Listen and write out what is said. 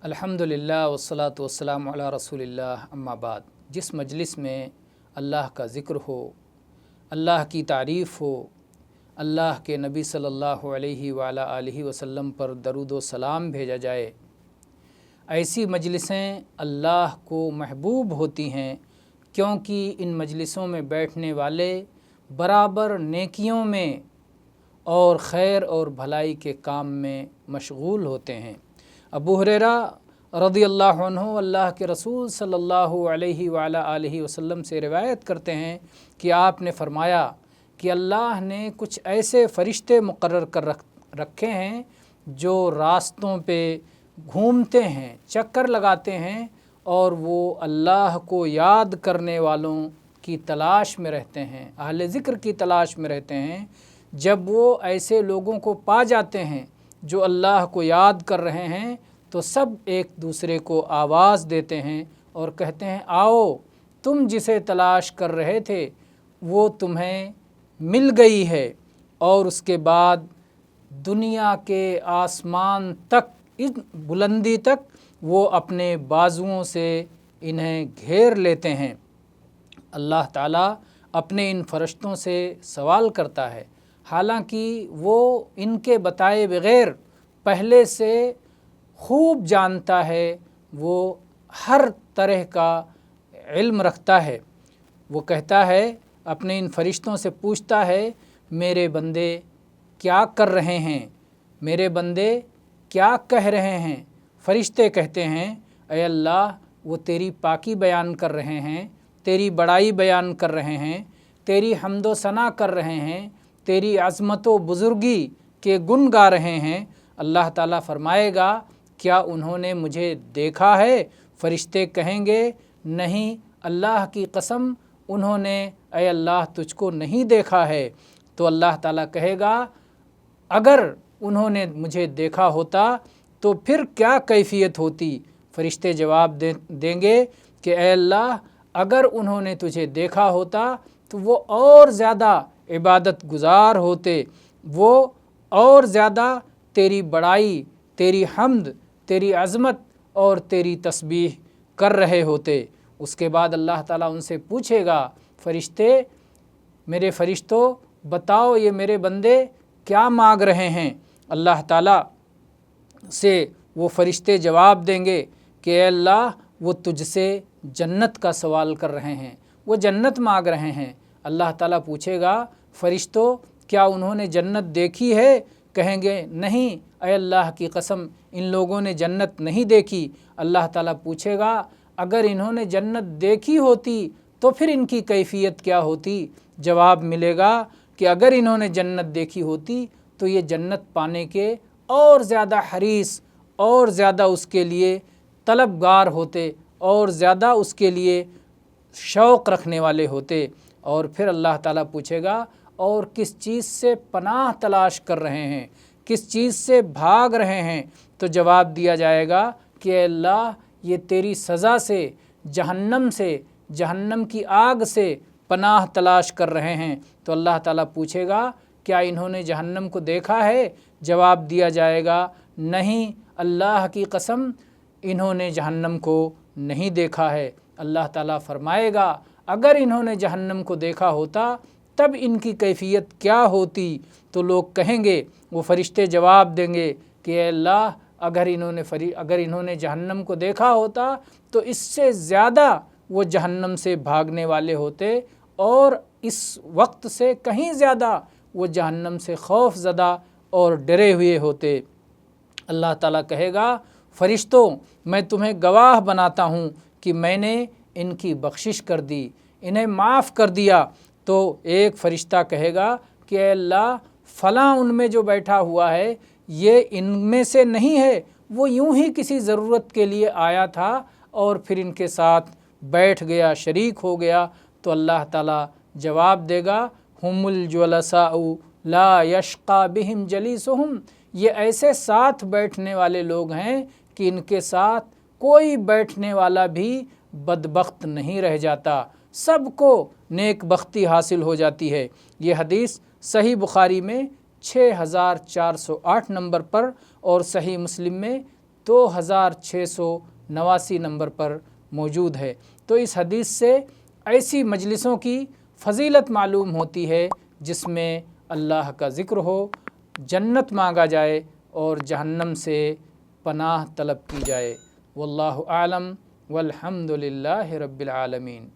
الحمدللہ والصلاۃ والسلام علی رسول اللہ اما بعد۔ جس مجلس میں اللہ کا ذکر ہو، اللہ کی تعریف ہو، اللہ کے نبی صلی اللہ علیہ وعلی آلہ وسلم پر درود و سلام بھیجا جائے، ایسی مجلسیں اللہ کو محبوب ہوتی ہیں، کیونکہ ان مجلسوں میں بیٹھنے والے برابر نیکیوں میں اور خیر اور بھلائی کے کام میں مشغول ہوتے ہیں۔ ابو ہریرہ رضی اللہ عنہ اللہ کے رسول صلی اللہ علیہ وعلی آلہ وسلم سے روایت کرتے ہیں کہ آپ نے فرمایا کہ اللہ نے کچھ ایسے فرشتے مقرر کر رکھے ہیں جو راستوں پہ گھومتے ہیں، چکر لگاتے ہیں، اور وہ اللہ کو یاد کرنے والوں کی تلاش میں رہتے ہیں، اہل ذکر کی تلاش میں رہتے ہیں۔ جب وہ ایسے لوگوں کو پا جاتے ہیں جو اللہ کو یاد کر رہے ہیں تو سب ایک دوسرے کو آواز دیتے ہیں اور کہتے ہیں، آؤ، تم جسے تلاش کر رہے تھے وہ تمہیں مل گئی ہے۔ اور اس کے بعد دنیا کے آسمان تک، اس بلندی تک وہ اپنے بازوؤں سے انہیں گھیر لیتے ہیں۔ اللہ تعالیٰ اپنے ان فرشتوں سے سوال کرتا ہے، حالانکہ وہ ان کے بتائے بغیر پہلے سے خوب جانتا ہے، وہ ہر طرح کا علم رکھتا ہے۔ وہ کہتا ہے، اپنے ان فرشتوں سے پوچھتا ہے، میرے بندے کیا کر رہے ہیں، میرے بندے کیا کہہ رہے ہیں؟ فرشتے کہتے ہیں، اے اللہ، وہ تیری پاکی بیان کر رہے ہیں، تیری بڑائی بیان کر رہے ہیں، تیری حمد و ثنا کر رہے ہیں، تیری عظمت و بزرگی کے گن گا رہے ہیں۔ اللہ تعالیٰ فرمائے گا، کیا انہوں نے مجھے دیکھا ہے؟ فرشتے کہیں گے، نہیں اللہ کی قسم انہوں نے اے اللہ تجھ کو نہیں دیکھا ہے۔ تو اللہ تعالیٰ کہے گا، اگر انہوں نے مجھے دیکھا ہوتا تو پھر کیا کیفیت ہوتی؟ فرشتے جواب دیں گے کہ اے اللہ، اگر انہوں نے تجھے دیکھا ہوتا تو وہ اور زیادہ عبادت گزار ہوتے، وہ اور زیادہ تیری بڑائی، تیری حمد، تیری عظمت اور تیری تسبیح کر رہے ہوتے۔ اس کے بعد اللہ تعالیٰ ان سے پوچھے گا، فرشتے، میرے فرشتوں بتاؤ یہ میرے بندے کیا مانگ رہے ہیں؟ اللہ تعالیٰ سے وہ فرشتے جواب دیں گے کہ اے اللہ، وہ تجھ سے جنت کا سوال کر رہے ہیں، وہ جنت مانگ رہے ہیں۔ اللہ تعالیٰ پوچھے گا، فرشتوں کیا انہوں نے جنت دیکھی ہے؟ کہیں گے، نہیں اے اللہ کی قسم ان لوگوں نے جنت نہیں دیکھی۔ اللہ تعالیٰ پوچھے گا، اگر انہوں نے جنت دیکھی ہوتی تو پھر ان کی کیفیت کیا ہوتی؟ جواب ملے گا کہ اگر انہوں نے جنت دیکھی ہوتی تو یہ جنت پانے کے اور زیادہ حریص اور زیادہ اس کے لیے طلبگار ہوتے، اور زیادہ اس کے لیے شوق رکھنے والے ہوتے۔ اور پھر اللہ تعالیٰ پوچھے گا، اور کس چیز سے پناہ تلاش کر رہے ہیں، کس چیز سے بھاگ رہے ہیں؟ تو جواب دیا جائے گا کہ اے اللہ، یہ تیری سزا سے، جہنم کی آگ سے پناہ تلاش کر رہے ہیں۔ تو اللہ تعالیٰ پوچھے گا، کیا انہوں نے جہنم کو دیکھا ہے؟ جواب دیا جائے گا، نہیں اللہ کی قسم انہوں نے جہنم کو نہیں دیکھا ہے۔ اللہ تعالیٰ فرمائے گا، اگر انہوں نے جہنم کو دیکھا ہوتا تب ان کی کیفیت کیا ہوتی؟ تو لوگ کہیں گے، وہ فرشتے جواب دیں گے کہ اے اللہ، اگر انہوں نے جہنم کو دیکھا ہوتا تو اس سے زیادہ وہ جہنم سے بھاگنے والے ہوتے، اور اس وقت سے کہیں زیادہ وہ جہنم سے خوف زدہ اور ڈرے ہوئے ہوتے۔ اللہ تعالیٰ کہے گا، فرشتوں میں تمہیں گواہ بناتا ہوں کہ میں نے ان کی بخشش کر دی، انہیں معاف کر دیا۔ تو ایک فرشتہ کہے گا کہ اے اللہ، فلاں ان میں جو بیٹھا ہوا ہے یہ ان میں سے نہیں ہے، وہ یوں ہی کسی ضرورت کے لیے آیا تھا اور پھر ان کے ساتھ بیٹھ گیا، شریک ہو گیا۔ تو اللہ تعالیٰ جواب دے گا، ہم الجلساء لا یشقی بہم جلیسہم، یہ ایسے ساتھ بیٹھنے والے لوگ ہیں کہ ان کے ساتھ کوئی بیٹھنے والا بھی بدبخت نہیں رہ جاتا، سب کو نیک بختی حاصل ہو جاتی ہے۔ یہ حدیث صحیح بخاری میں 6408 نمبر پر اور صحیح مسلم میں 2689 نمبر پر موجود ہے۔ تو اس حدیث سے ایسی مجلسوں کی فضیلت معلوم ہوتی ہے جس میں اللہ کا ذکر ہو، جنت مانگا جائے اور جہنم سے پناہ طلب کی جائے۔ واللہ اعلم والحمد للہ رب العالمین۔